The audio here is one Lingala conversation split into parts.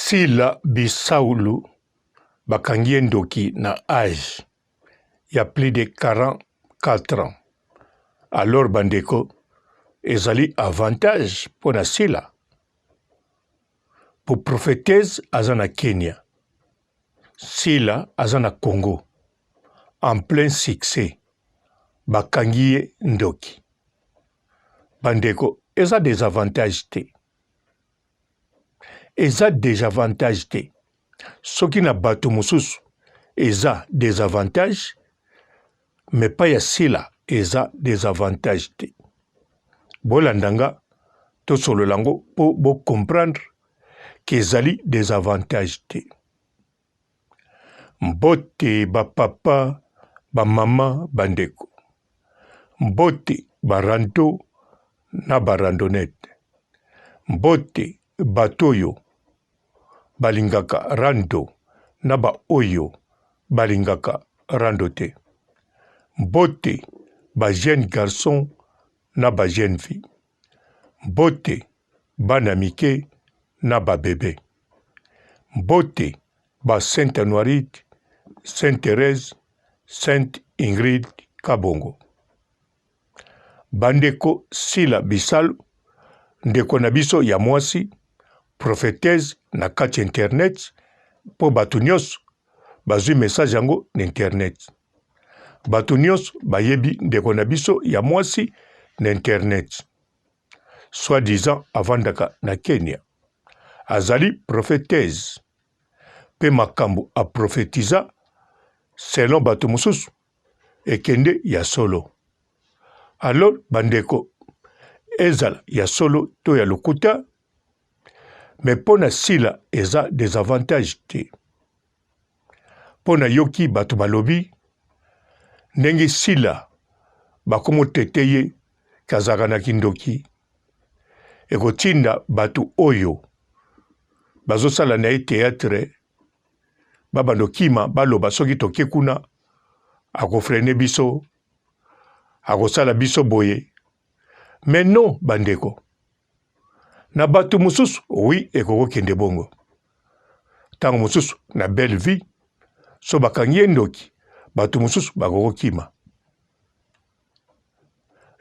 Sila Bisaulu bakangi ndoki na âge ya plus de 44 ans. Alors bandeko ezali avantage pona Sila. Pour prophétesse aza na Kenya. Sila aza na Congo. En plein succès. Bakangi ye ndoki. Bandeko eza des avantages te. Eza des avantages te. Soki na bato mosusu eza des avantages, mais pas ya Sila eza des avantages te. Bolandanga to solo lango po bo comprendre kezali des avantages te. Mbote ba papa, ba mama, bandeko. Mbote ba rando na ba randonnette. Mbote batoyo balingaka rando na ba oyo balingaka rando te. Mbote ba jeune garçon na ba jeune fille. Mbote bana mike na ba bébé. Mbote ba Sainte Noirite, Sainte Thérèse, Sainte Ingrid Kabongo. Bandeko Sila Bisalu, ndeko na biso ya mwasi, prophétesse na kati internet, po bato nyonso bazwi message yango na internet. Bato nyonso bayebi ndeko na biso ya mwasi na internet. Soi-disant avandaka na Kenya. Azali prophétesse. Pe makambo a prophétisa selon bato mosusu ekende ya solo. Alors bandeko ezala ya solo to ya lokuta, mais pona Sila eza des avantages te. Pona yoki bato balobi ndenge Sila bakomo teteye kazaka na kindoki. Ekotinda bato oyo bazosala na ye théâtre babando kima baloba soki toke kuna akofrene biso akosala biso boye. Mais non bandeko. Na bato mosusu oui ekoko kende bongo. Tango mosusu na belle vie so bakangi ndoki bato mosusu bakoko kima.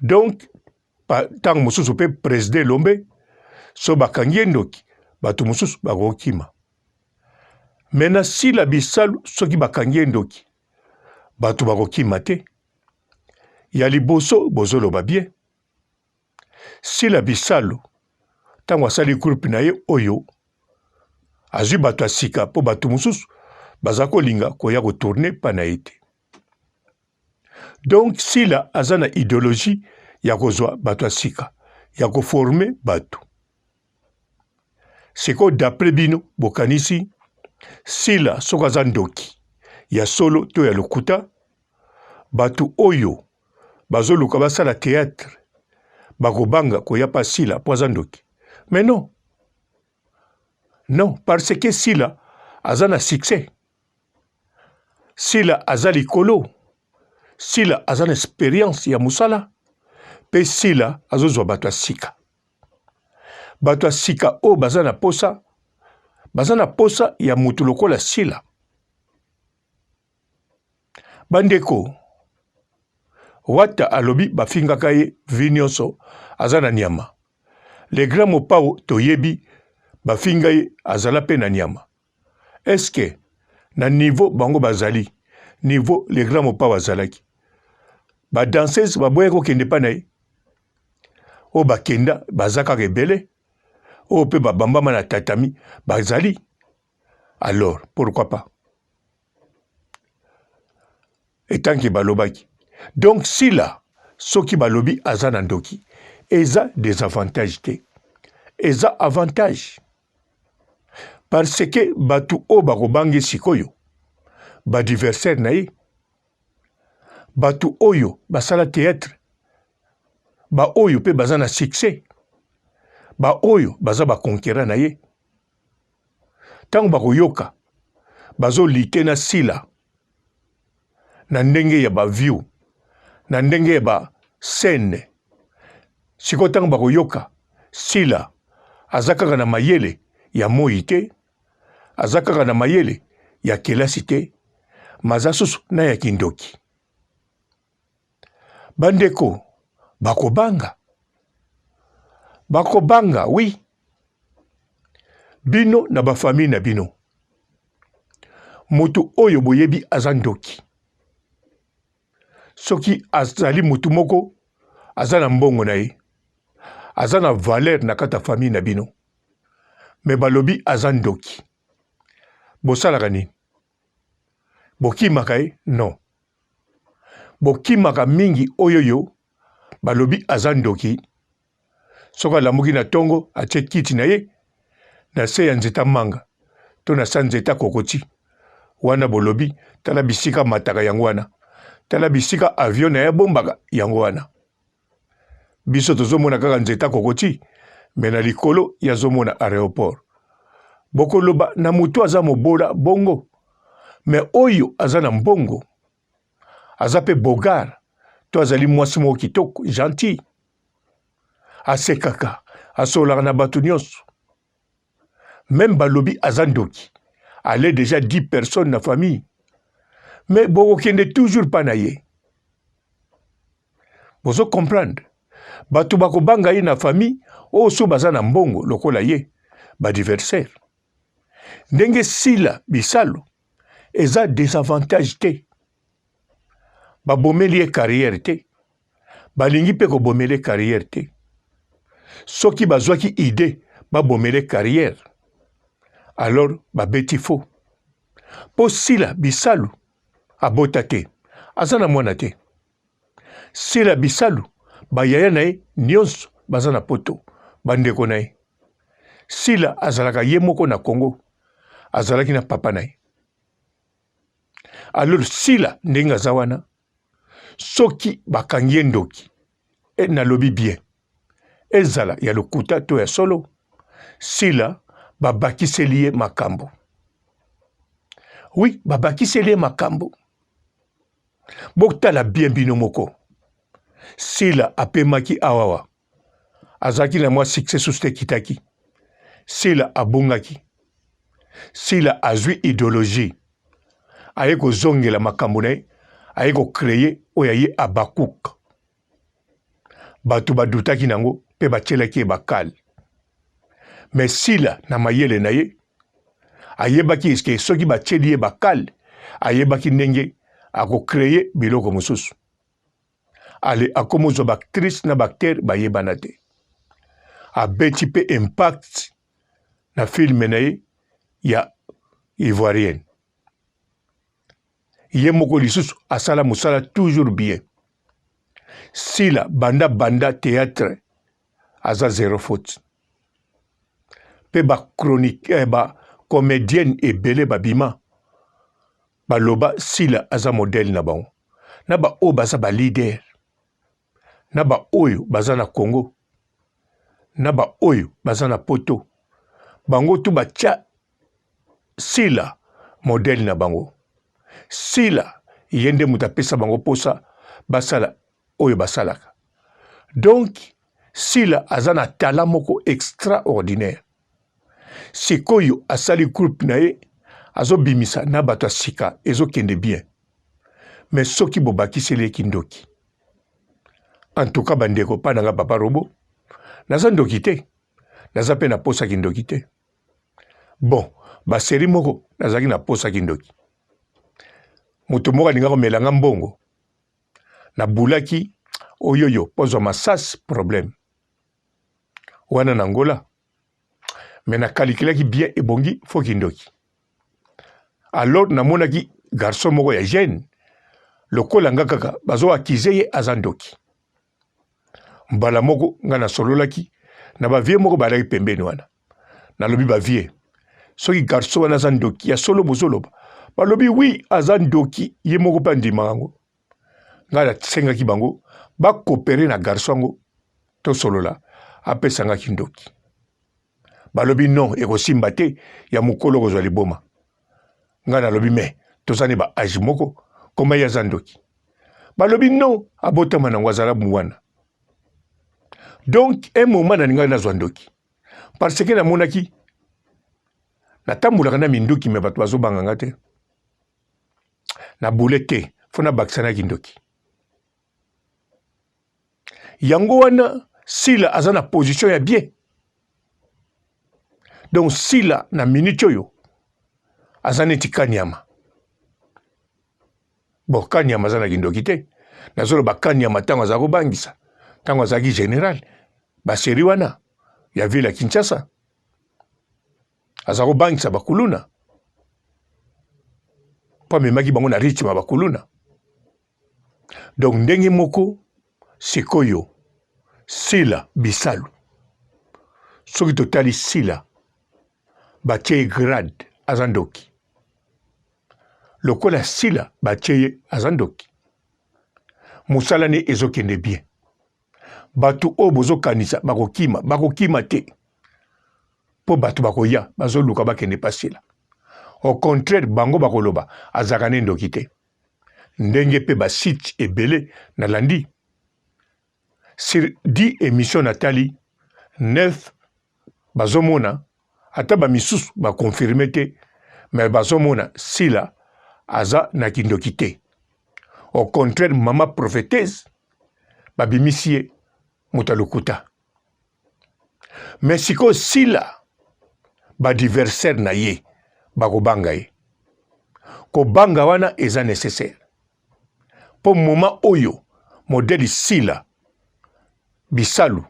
Donc tango mosusu pe président Lombe so bakangi ndoki bato mosusu bakoko kima. Mena Sila Bisalu soki bakangi ndoki bato bakoko kima te. Ya liboso bozoloba bien. Sila Bisalu tango asali groupe na ye oyo azwi bato asika po bato mosusu baza kolinga koya kotourne pa na ye te. Donc Sila aza na idéologie ya kozwa bato asika ya koforme bato. Siko d'après bino bokanisi Sila soko aza ndoki ya solo to ya lokuta, bato oyo bazoluka basala théâtre bakobanga koya pa Sila po aza ndoki. Mais non. Non, parce que Sila aza na succès. Sila aza likolo. Sila aza na expérience ya musala. Pe Sila azozwa bato asika. Bato asika o baza na posa. Baza na posa ya mutu lokola Sila. Bandeko. Wata alobi bafingaka ye vinyonso aza na nyama. Le grand mopao toyebi bafinga ye azala pe na nyama. Est-ce que na niveau bango bazali, niveau le grand mopao azalaki, ba danseuse baboya ko kende pa na ye, o bakenda bazaka rebele, o pe babambama na tatami bazali. Alors pourquoi pas? Et tant que balobaki. Donc Sila soki balobi azana ndoki, eza des avantages te. Eza avantage. Parce que batu o bakobange sikoyo, ba diversaire na ye, batu oyo basala théâtre, ba oyo pe baza na succès, ba oyo baza ba conquérant na ye. Tango bakoyoka, bazo lite na Sila, na ndenge ya ba view, na ndenge ya ba scène. Siko tango bakoyoka, Sila azakaka na mayele ya moi te, azakaka na mayele ya kelasi te maza susu na ya kindoki. Bandeko bakobanga oui, bino na bafamille na bino. Mutu oyo boyebi azandoki. Soki azali mutu moko azana mbongo na ye. Azana valeur na kata famille na bino. Me balobi azandoki. Bosalaka nini? Bokimaka ye? Non. Bokimaka mingi oyo yo balobi azandoki. Soka lamuki na tongo atie kiti na ye na se ya nzeta manga to na sa nzeta kokoti. Wana bolobi tala bisika mataka yango wana. Tala bisika avion na ya bombaka yango wana. Biso tozomona kaka nzeta kokoti me na likolo ya zomona aéroport. Bokoloba na mutu aza mobola bongo me oyo aza na mbongo aza pe bogar to azali mwasi moko kitoko gentil asekaka asolaka na bato nyonso. Même balobi azandoki allait déjà 10 personnes na famille mais bokokende toujours pa na ye. Bozo comprendre bato bakobanga ye na famille oyo so baza na mbongo lokola ye badiversaire. Ndenge sila bisalo eza désavantage te. Babomeli ye carrière te. Balingi pe kobomele carrière te. Soki bazwaki idée babomele carrière alors babeti faux. Po sila bisalu abota te. Azana mwana te. Sila bisalu bayaya na ye nyonso baza na poto bandeko na ye. Sila azalaka ye moko na Congo. Azalaki na papa na ye. Alors sila ndenge aza wana soki bakangi ndoki e nalobi bien ezala ya lokuta to ya solo sila babakiseli ye makambo. Oui, babakiseli ye makambo. Botala bien bino moko. Sila apemaki awawa. Azaki na mwa succès suste kitaki. Sila abungaki. Sila azwi idéologie. Aye ko zongela makambo na ye. Aye ko créer oya ye Abakuk. Batu badutaki nango pe bachelaki ye bakal. Mais sila na mayele na ye ayebaki eske soki bacheli ye bakal ayebaki ndenge ako créer biloko mosusu. Ale akomozo bactrice na bacteur bayebana te. Abeti pe impact na film na ye ya ivoirienne. Ye moko lisusu asala musala toujours bien. Sila banda théâtre aza zéro faute. Pe ba chronique ba comédienne ebele babima baloba sila aza modèle na bango. Na ba o baza ba leader. Na ba oyo baza na Congo. Na ba oyo baza na poto. Bango tu bacha sila modèle na bango. Sila yende mutapesa bango posa basala oyo basalaka. Donc sila azana talent moko extraordinaire. Sikoyo asali groupe na ye azo bimisa na bato sika ezo kende bien. Mais soki bobakiseli kindoki. En tout cas bandeko pa nanga papa robo naza ndoki te. Naza pe na posa kindoki te. Bon, ba seri moko nazaki na posa kindoki. Mutu moko alinga komelanga mbongo. Na bulaki oyoyo pozwa masas problème. Wana na Angola. Mais na kalikilaki bien ebongi fo kindoki. Alors namonaki garçon moko ya jeune lokola nga kaka bazo akize ye azandoki. Mbala moko nga na sololaki na ba vie moko balaki pembeni wana. Nalobi ba vie. Soki garçon wana azandoki ya solo bozoloba. Balobi oui azandoki ye moko pa ndima yango. Nga na sengaki bango ba coopérer na garçon ngo to solola apesa nga kindoki. Balobi non ekosimba te ya mukolo kozwa liboma. Nga nalobi me tozani ba age moko koma ya zandoki. Balobi non abotama na ngwazala mwana. Donc un moment na ninga na zwandoki. Parce que na monaki natambulaka na minduki me bato bazobanganga te na bule te fo na bakisanaki ndoki yango wana Sila aza na position ya bien donc Sila na minute oyo aza neti Kanyama bon Kanyama aza na kindoki te nazoloba Kanyama ntango aza kobangisa ntango azalaki général baseri wana ya ville ya Kinshasa aza kobangisa bakuluna po amemaki bango na rythme ya bakuluna donc ndenge moko sikoyo Sila Bisalu soki totali Sila batie grade azandoki lokola Sila batie azandoki musala ne ezokende bien batu o bozokanisa bakokima te po batu bakoya bazoluka bakende pasila au contraire bango bakoloba azakane ndoki te ndenge pe ba site ebele na landi sur 10 émissions natali 9 bazomona ata ba misusu ba confirmer te mais bazomona Sila aza na kindoki te au contraire mama prophétesse babimisie mutalukuta mais siko Sila ba diversaire na ye bakobanga ye kobanga wana eza nécessaire po moment oyo modèle Sila Bisalu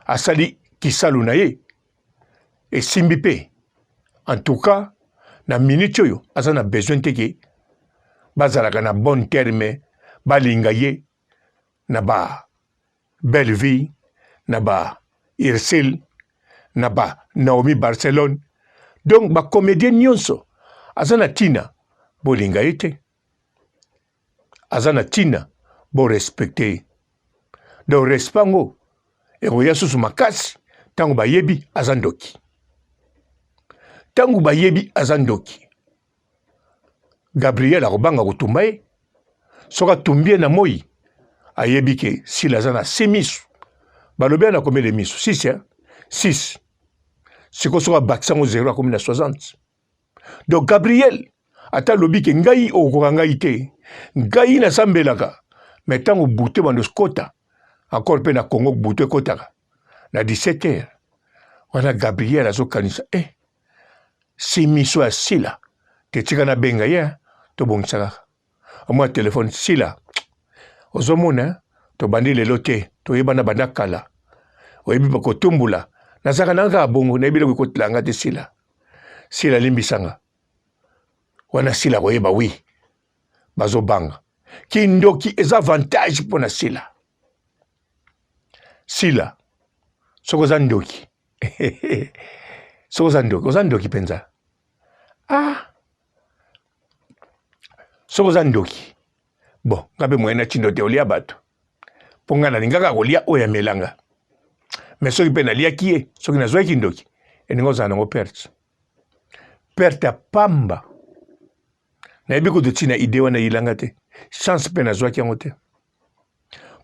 asali kisalu na ye esimbi pe en tout cas na minute oyo aza na besoin teke bazalaka na bon terme balinga ye na ba belle vie na ba Irsil na ba Naomi Barcelone donc ba comédien nyonso aza na tina bolinga ye te aza na tina bo respecter donc respango ekoya susu makasi tango bayebi azandoki tango bayebi azandoki Gabriel akobanga kotumba ye soka tumbie na moi ayebi ke Sila aza na 6 misu balobi na combien de misu 6 hein 6 siko soka baksango 0 akomi na 60 donc Gabriel ata lobi ke ngai okoka ngai te ngai nasambelaka mais tango bute bando skota encore pe na Congo bute kotaka na 17h wana Gabriel azokanisa si miso ya Sila te tika na benga ye to bongisaka amwa telefone Sila ozomona to bandi lelo te to yebana banda kala oyebi bakotumbula nazaka nanga bongo na yebile kotlanga te Sila limbisanga wana Sila koyeba wi bazobanga kindoki eza avantage pona Sila soko zandoki soko zandoki penza soko zandoki bon ngabe mwena chindo te olia bato ponga na lingaka kolia oya melanga mais soki pe nalia kie soki nazwa kindoki eningo zana ngo perte pamba na yebi ko tina idée wana ilanga te chance pe nazwa ki yango te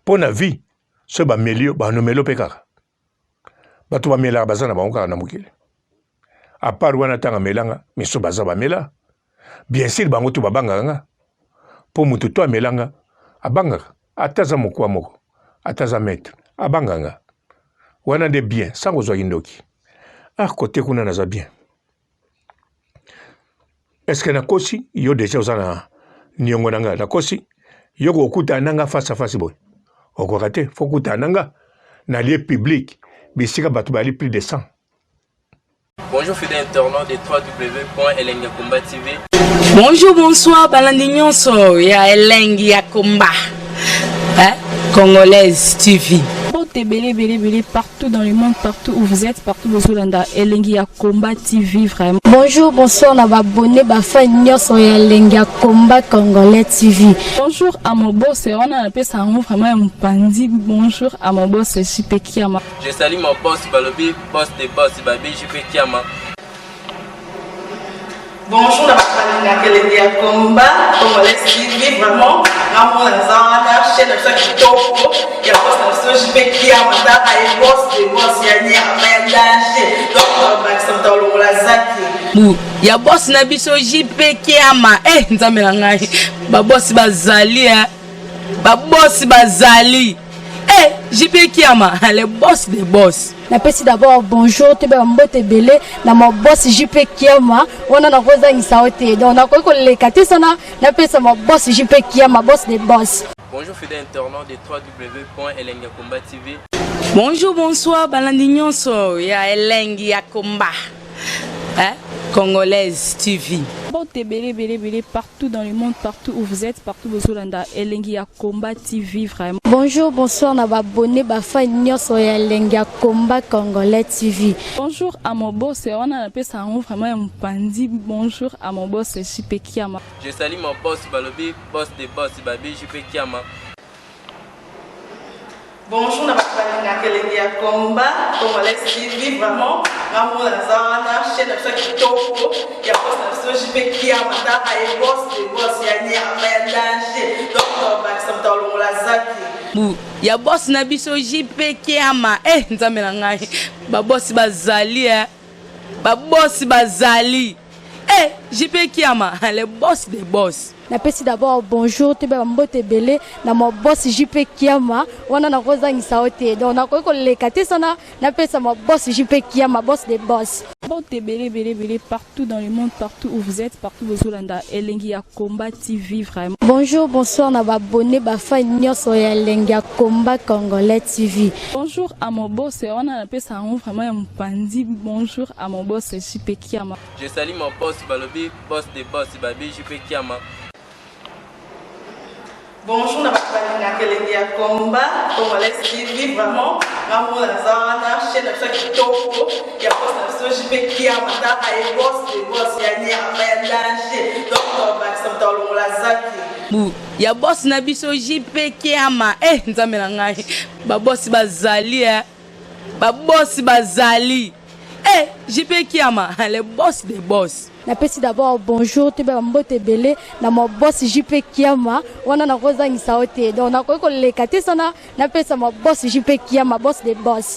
pona vie so ba melio ba no melo pe kaka bato ba melaka bazana bango kaka na mokili à part wana tanga melanga miso baza ba mela bien sûr bango to babanga nga po mutu to amelanga abanga ataza mokwa moko ataza maître abanga nga wana de bien sango zwa kindoki côté kuna naza bien est-ce que nakosi yo déjà ozana niongo nanga nakosi yo kokuta nanga face à face boy okoka te fo kuta nanga na lieu public bisika bato bali plus de 100. Bonjour fidèles internautes de www.elengiakomba TV. Bonjour, bonsoir, balandi nyonso ya Elengi ya Komba. Congolaise TV. Belé partout dans le monde, partout où vous êtes, partout où vous êtes, Elengi ya Komba TV vraiment. Bonjour, bonsoir, on va abonner fan nyonso ya Elengi ya Komba Congolais TV. Bonjour à mon boss, on a appelé ça vraiment un pandi. Bonjour à mon boss, JP Kiama. Je salue mon boss Balobi, boss des boss Babi, JP Kiama. Bonjour, la Elengi ya Komba Congolais TV vraiment. Ramon Zana, chaîne de ça qui topo, il y a pas de JP Kiama, il y a boss des boss, il y a danger. Donc on va accepter le Lazaki. ya boss na biso JP Kiama nzambe na ngai ba boss bazali ba boss bazali JP Kiama le boss des boss. Napesi d'abord bonjour te ba mbote belé na mo boss JP Kiama wana na koza ngisaote donc na ko lekate sana napesa mo boss JP Kiama boss des boss. Bonjour fidèles internautes de www.elengiakomba TV. Bonjour, bonsoir, balandi nyonso ya Elengi ya Komba. Congolaise TV. Belé, partout dans le monde, partout où vous êtes, partout où vous êtes, Elengi ya Komba TV, vraiment. Bonjour, bonsoir, na ba abonné ba fan nyonso ya Elengi ya Komba Congolais TV. Bonjour à mon boss, on a appelé ça vraiment un pandi. Bonjour à mon boss, JP Kiama. Je salue mon boss Balobi, boss des boss, Babi JP Kiama. Bonjour, Elengi ya Komba Congolais TV, vraiment. Amour la zona, chaîne de chaque topo, il y a boss de JP Kiama, et boss des boss, il y a un danger. Donc, on va s'entendre la zaki. Ya boss na biso JP Kiama nzambe na ngai ba boss bazali ba boss bazali JP Kiama le boss des boss. Napesi d'abord bonjour te ba mbote belé na mo boss JP Kiama wana na koza ngisaote donc na ko lekate sana napesa mo boss JP Kiama boss des boss. Belé, partout dans le monde, partout où vous êtes, partout où vous êtes, Elengi ya Komba TV, vraiment. Bonjour, bonsoir, na ba abonné ba fan nyonso ya Elengi ya Komba Congolais TV. Bonjour à mon boss, on a appelé ça vraiment un pandi. Bonjour à mon boss, JP Kiama. Je salue mon boss Balobi, boss des boss, Babi JP Kiama. Bonjour, Elengi ya Komba Congolais TV, vraiment. Amour la zona, chaîne de chaque topo, il y a boss de JP Kiama, et boss des boss, il y a un danger. Donc, on va s'entendre la zaki. Ya boss na biso JP Kiama nzambe na ngai ba boss bazali ba boss bazali JP Kiama le boss des boss. Napesi d'abord bonjour te ba mbote belé na mo boss JP Kiama wana na koza ngisaote donc na ko lekate sana napesa mo boss JP Kiama boss des boss.